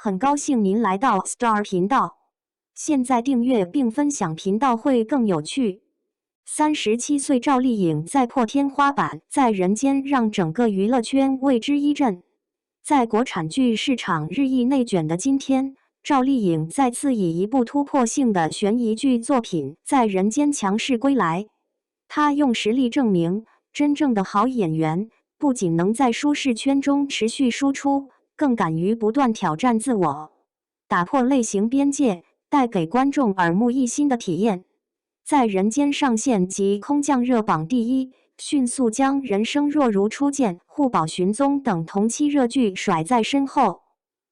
很高兴您来到 Star 频道。现在订阅并分享频道会更有趣。37岁赵丽颖再破天花板，在人间让整个娱乐圈为之一振。在国产剧市场日益内卷的今天，赵丽颖再次以一部突破性的悬疑剧作品在人间强势归来。她用实力证明，真正的好演员不仅能在舒适圈中持续输出，更敢于不断挑战自我，打破类型边界，带给观众耳目一新的体验。在人间上线及空降热榜第一，迅速将人生若如初见、护宝寻踪等同期热剧甩在身后。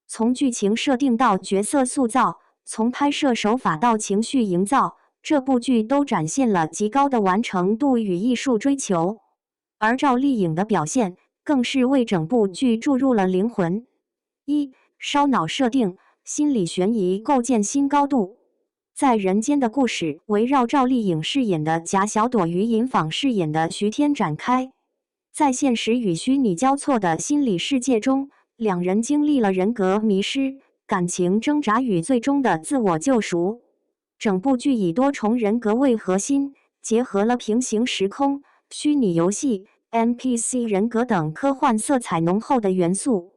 从剧情设定到角色塑造，从拍摄手法到情绪营造，这部剧都展现了极高的完成度与艺术追求。而赵丽颖的表现更是为整部剧注入了灵魂。一、烧脑设定，心理悬疑构建新高度。在人间的故事围绕赵丽颖饰演的贾小朵与尹昉饰演的徐天展开。在现实与虚拟交错的心理世界中，两人经历了人格迷失、感情挣扎与最终的自我救赎。整部剧以多重人格为核心，结合了平行时空、虚拟游戏、NPC 人格等科幻色彩浓厚的元素，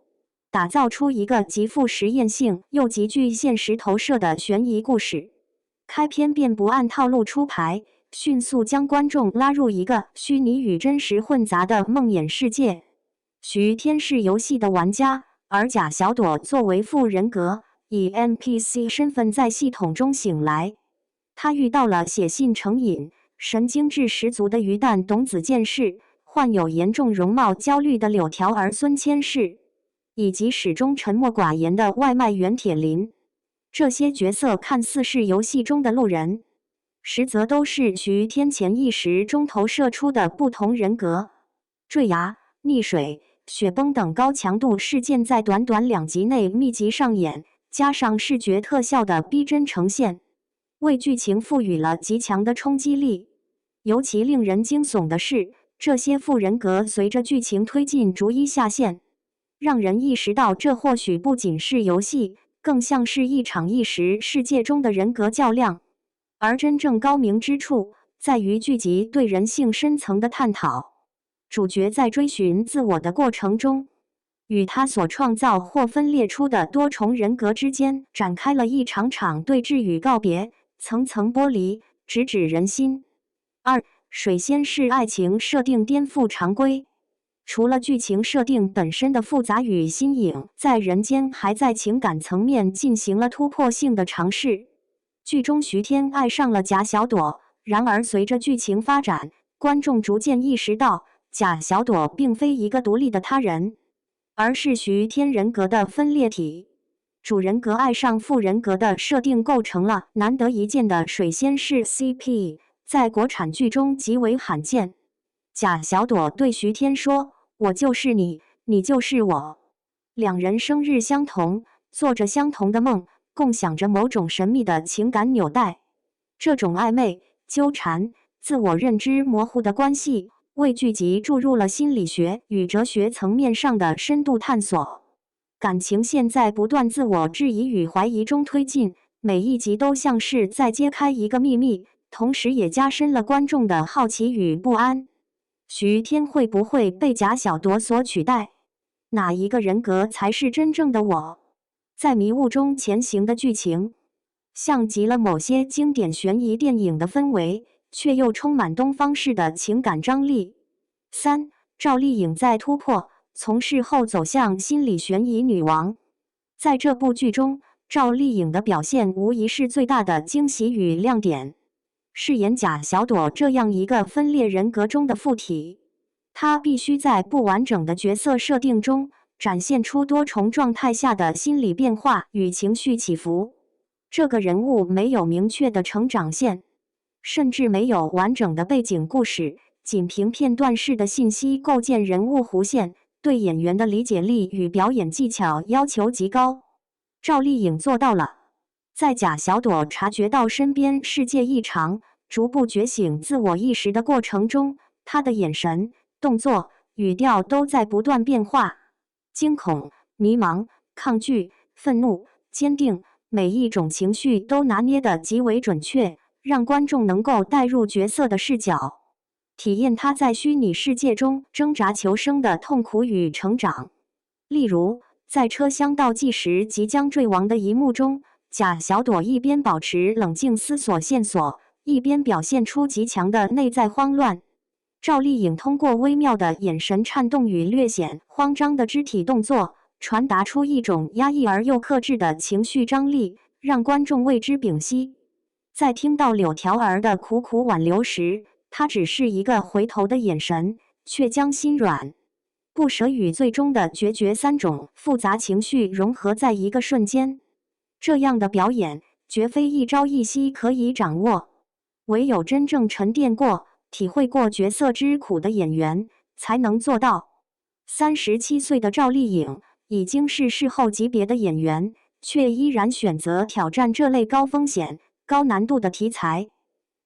打造出一个极富实验性又极具现实投射的悬疑故事。开篇便不按套路出牌，迅速将观众拉入一个虚拟与真实混杂的梦魇世界。徐天是游戏的玩家，而贾小朵作为副人格，以 NPC 身份在系统中醒来。他遇到了写信成瘾、神经质十足的鱼蛋董子健士，患有严重容貌焦虑的柳条儿孙千世，以及始终沉默寡言的外卖员铁林。这些角色看似是游戏中的路人，实则都是徐天潜意识中投射出的不同人格。坠崖、溺水、雪崩等高强度事件在短短2集内密集上演，加上视觉特效的逼真呈现，为剧情赋予了极强的冲击力。尤其令人惊悚的是，这些副人格随着剧情推进逐一下线，让人意识到这或许不仅是游戏，更像是一场异时世界中的人格较量。而真正高明之处，在于剧集对人性深层的探讨。主角在追寻自我的过程中，与他所创造或分裂出的多重人格之间展开了一场场对峙与告别，层层剥离，直指人心。二、水仙式爱情设定颠覆常规。除了剧情设定本身的复杂与新颖，在人间还在情感层面进行了突破性的尝试。剧中徐天爱上了贾小朵，然而随着剧情发展，观众逐渐意识到，贾小朵并非一个独立的他人，而是徐天人格的分裂体。主人格爱上副人格的设定构成了难得一见的水仙式 CP， 在国产剧中极为罕见。贾小朵对徐天说：“我就是你，你就是我。”两人生日相同，做着相同的梦，共享着某种神秘的情感纽带。这种暧昧、纠缠、自我认知模糊的关系，为剧集注入了心理学与哲学层面上的深度探索。感情线在不断自我质疑与怀疑中推进，每一集都像是在揭开一个秘密，同时也加深了观众的好奇与不安。徐天会不会被贾小朵所取代？哪一个人格才是真正的我？在迷雾中前行的剧情，像极了某些经典悬疑电影的氛围，却又充满东方式的情感张力。三、赵丽颖在突破，从事后走向心理悬疑女王。在这部剧中，赵丽颖的表现无疑是最大的惊喜与亮点。饰演贾小朵这样一个分裂人格中的附体，她必须在不完整的角色设定中展现出多重状态下的心理变化与情绪起伏。这个人物没有明确的成长线，甚至没有完整的背景故事，仅凭片段式的信息构建人物弧线，对演员的理解力与表演技巧要求极高。赵丽颖做到了。在贾小朵察觉到身边世界异常，逐步觉醒自我意识的过程中，她的眼神、动作、语调都在不断变化。惊恐、迷茫、抗拒、愤怒、坚定，每一种情绪都拿捏得极为准确，让观众能够带入角色的视角，体验他在虚拟世界中挣扎求生的痛苦与成长。例如，在车厢倒计时即将坠亡的一幕中，贾小朵一边保持冷静思索线索，一边表现出极强的内在慌乱。赵丽颖通过微妙的眼神颤动与略显慌张的肢体动作，传达出一种压抑而又克制的情绪张力，让观众为之屏息。在听到柳条儿的苦苦挽留时，她只是一个回头的眼神，却将心软、不舍与最终的决绝三种复杂情绪融合在一个瞬间。这样的表演绝非一朝一夕可以掌握，唯有真正沉淀过、体会过角色之苦的演员才能做到。37岁的赵丽颖已经是视后级别的演员，却依然选择挑战这类高风险、高难度的题材。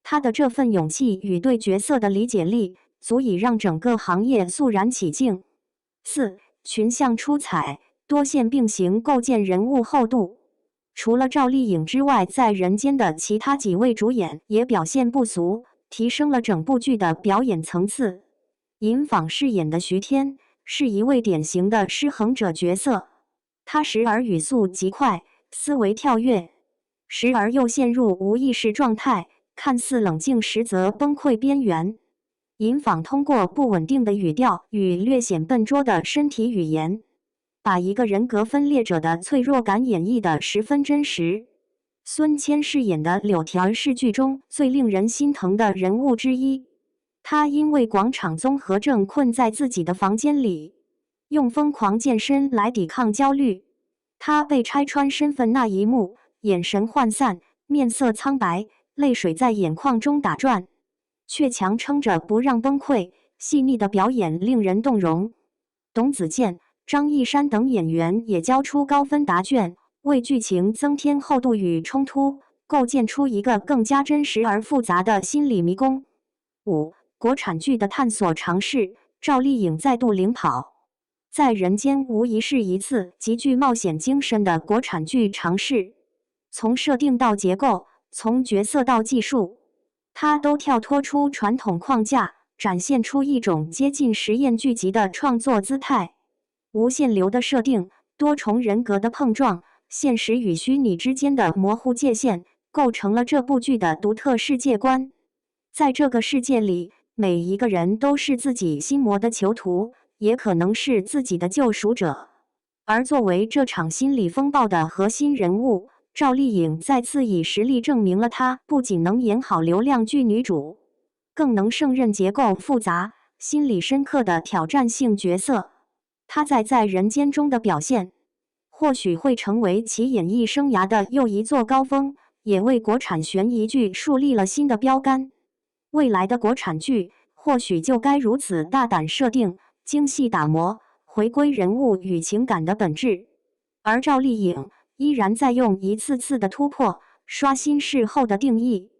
她的这份勇气与对角色的理解力，足以让整个行业肃然起敬。4. 群像出彩，多线并行构建人物厚度。除了赵丽颖之外，在人间的其他几位主演也表现不俗，提升了整部剧的表演层次。尹昉饰演的徐天是一位典型的失衡者角色，他时而语速极快，思维跳跃，时而又陷入无意识状态，看似冷静，实则崩溃边缘。尹昉通过不稳定的语调与略显笨拙的身体语言，把一个人格分裂者的脆弱感演绎得十分真实。孙谦饰演的柳条是剧中最令人心疼的人物之一。他因为广场综合症困在自己的房间里，用疯狂健身来抵抗焦虑。他被拆穿身份那一幕，眼神涣散，面色苍白，泪水在眼眶中打转，却强撑着不让崩溃。细腻的表演令人动容。董子健、张一山等演员也交出高分答卷，为剧情增添厚度与冲突，构建出一个更加真实而复杂的心理迷宫。5. 国产剧的探索尝试，赵丽颖再度领跑。在人间无疑是一次极具冒险精神的国产剧尝试，从设定到结构，从角色到技术，它都跳脱出传统框架，展现出一种接近实验剧集的创作姿态。无限流的设定，多重人格的碰撞，现实与虚拟之间的模糊界限，构成了这部剧的独特世界观。在这个世界里，每一个人都是自己心魔的囚徒，也可能是自己的救赎者。而作为这场心理风暴的核心人物，赵丽颖再次以实力证明了她不仅能演好流量剧女主，更能胜任结构复杂、心理深刻的挑战性角色。她在人间中的表现，或许会成为其演艺生涯的又一座高峰，也为国产悬疑剧树立了新的标杆。未来的国产剧或许就该如此大胆设定，精细打磨，回归人物与情感的本质。而赵丽颖依然在用一次次的突破，刷新事后的定义。